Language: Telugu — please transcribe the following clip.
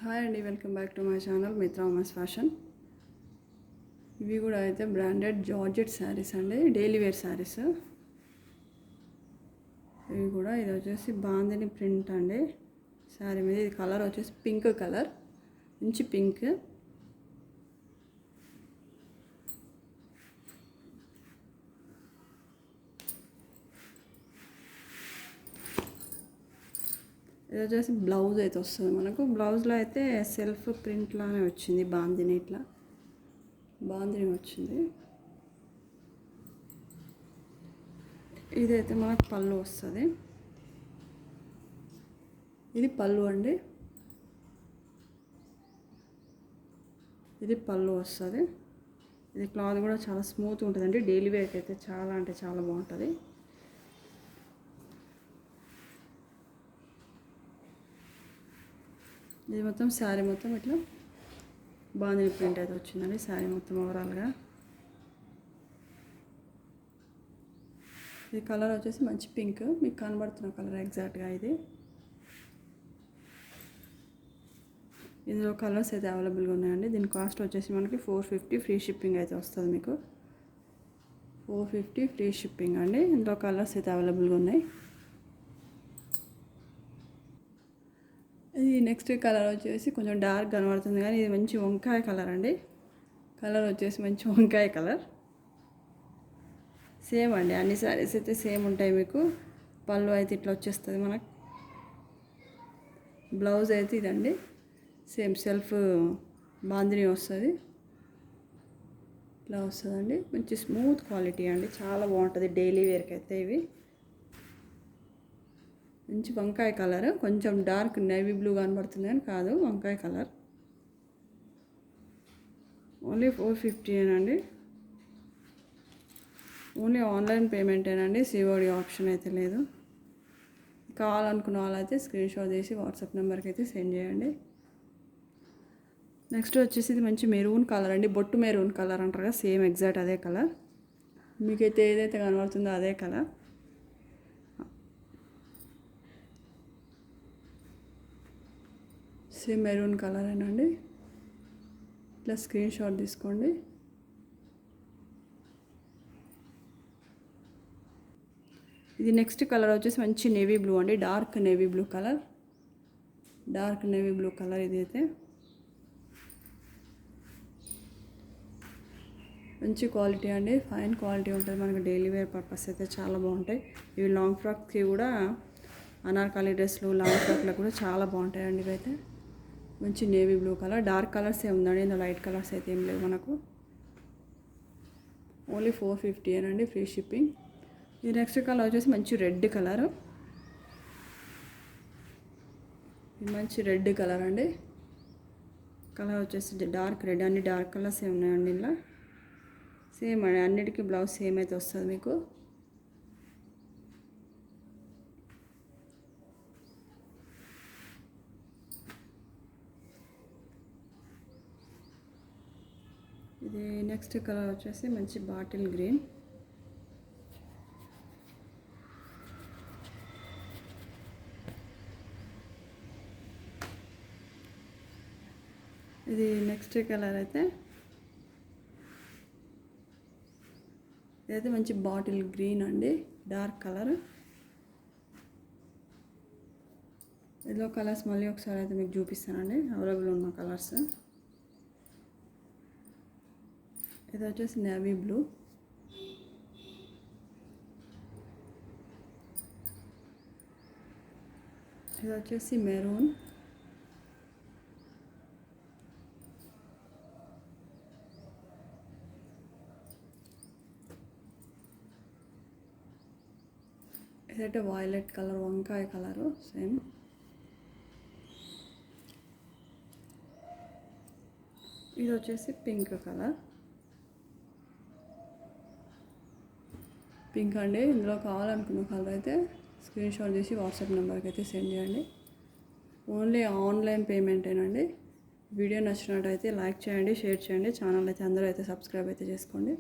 హాయ్ అండి, welcome back to my channel Mitra women's fashion. ఇవి కూడా అయితే బ్రాండెడ్ జార్జెట్ శారీస్ అండి, డైలీ వేర్ శారీస్. ఇవి కూడా ఇది వచ్చేసి బాందిని ప్రింట్ అండి శారీ మీద. ఇది కలర్ వచ్చేసి పింక్ కలర్, మంచి పింక్. ఇది వచ్చేసి బ్లౌజ్ అయితే వస్తుంది మనకు. బ్లౌజ్లో అయితే సెల్ఫ్ ప్రింట్ లానే వచ్చింది, బాందిని ఇట్లా బాందిని వచ్చింది. ఇదైతే మనకు పళ్ళు వస్తుంది. ఇది పళ్ళు అండి, ఇది పళ్ళు వస్తుంది. ఇది క్లాత్ కూడా చాలా స్మూత్ ఉంటుందండి, డైలీ వేర్కి అయితే చాలా అంటే చాలా బాగుంటుంది. ఇది మొత్తం శారీ మొత్తం ఇట్లా బాందిని ప్రింట్ అయితే వచ్చిందండి శారీ మొత్తం ఓవరాల్గా. ఇది కలర్ వచ్చేసి మంచి పింక్, మీకు కనబడుతున్న కలర్ ఎగ్జాక్ట్గా ఇది. ఇందులో కలర్స్ అయితే అవైలబుల్గా ఉన్నాయండి. దీని కాస్ట్ వచ్చేసి మనకి 450 ఫ్రీ షిప్పింగ్ అయితే వస్తుంది మీకు. 450 ఫ్రీ షిప్పింగ్ అండి. ఇందులో కలర్స్ అయితే అవైలబుల్గా ఉన్నాయి. ఇది నెక్స్ట్ కలర్ వచ్చేసి కొంచెం డార్క్ కనబడుతుంది కానీ ఇది మంచి వంకాయ కలర్ అండి. కలర్ వచ్చేసి మంచి వంకాయ కలర్. సేమ్ అండి, అన్ని శారీస్ అయితే సేమ్ ఉంటాయి మీకు. పళ్ళు అయితే ఇట్లా వచ్చేస్తుంది మనకు. బ్లౌజ్ అయితే ఇదండి, సేమ్ సెల్ఫ్ బాందిని వస్తుంది, ఇట్లా వస్తుందండి. మంచి స్మూత్ క్వాలిటీ అండి, చాలా బాగుంటుంది డైలీ వేర్కి అయితే. ఇవి మంచి వంకాయ కలర్, కొంచెం డార్క్ నేవీ బ్లూ కనబడుతుంది కానీ కాదు, వంకాయ కలర్. ఓన్లీ 450 అండి. ఓన్లీ ఆన్లైన్ పేమెంటేనండి, సిఓడి ఆప్షన్ అయితే లేదు. కావాలనుకున్న వాళ్ళైతే స్క్రీన్ షాట్ తీసి వాట్సాప్ నెంబర్కి అయితే సెండ్ చేయండి. నెక్స్ట్ వచ్చేసి ఇది మంచి మెరూన్ కలర్ అండి, బొట్టు మెరూన్ కలర్ అంటారు కదా, సేమ్ ఎగ్జాక్ట్ అదే కలర్. మీకైతే ఏదైతే కనబడుతుందో అదే కలర్. Same maroon కలరేనండి. ఇట్లా స్క్రీన్ షాట్ తీసుకోండి. ఇది నెక్స్ట్ కలర్ వచ్చేసి మంచి నేవీ బ్లూ అండి, dark navy blue colour. Dark navy blue colour ఇది అయితే మంచి క్వాలిటీ అండి, ఫైన్ క్వాలిటీ ఉంటుంది మనకు. డైలీ వేర్ పర్పస్ అయితే చాలా బాగుంటాయి. ఇవి లాంగ్ ఫ్రాక్కి కూడా, అనార్కలి డ్రెస్లు లాంగ్ ఫ్రాక్లకు కూడా చాలా బాగుంటాయండి. ఇవైతే మంచి navy blue colour. Dark colours ఏ ఉందండి, ఇందులో లైట్ కలర్స్ అయితే ఏం లేవు మనకు. ఓన్లీ 450 అండి, ఫ్రీ షిప్పింగ్. ఇది నెక్స్ట్ కలర్ వచ్చేసి మంచి రెడ్ కలర్. ఇది మంచి రెడ్ కలర్ అండి. కలర్ వచ్చేసి డార్క్ రెడ్, అన్ని డార్క్ కలర్స్ ఏ ఉన్నాయండి ఇలా. సేమ్ అండి, అన్నిటికీ బ్లౌజ్ సేమ్ అయితే వస్తుంది మీకు. ఇది నెక్స్ట్ కలర్ వచ్చేసి మంచి బాటిల్ గ్రీన్. ఇది నెక్స్ట్ కలర్ అయితే ఇదైతే మంచి బాటిల్ గ్రీన్ అండి, డార్క్ కలర్. ఇందులో కలర్స్ మళ్ళీ ఒకసారి అయితే మీకు చూపిస్తానండి, అవైలబుల్ ఉన్న కలర్స్. ఇది వచ్చేసి నేవీ బ్లూ. ఇది వచ్చేసి మెరూన్. ఇదైతే వైలెట్ కలర్, వంకాయ కలరు సేమ్. ఇది వచ్చేసి పింక్ కలర్, పింక్ అండి. ఇందులో కావాలనుకున్న కలర్ అయితే స్క్రీన్ షాట్ తీసి వాట్సాప్ నెంబర్కి అయితే సెండ్ చేయండి. ఓన్లీ ఆన్లైన్ పేమెంటేనండి. వీడియో నచ్చినట్టయితే లైక్ చేయండి, షేర్ చేయండి. ఛానల్ అయితే అందరూ అయితే సబ్స్క్రైబ్ అయితే చేసుకోండి.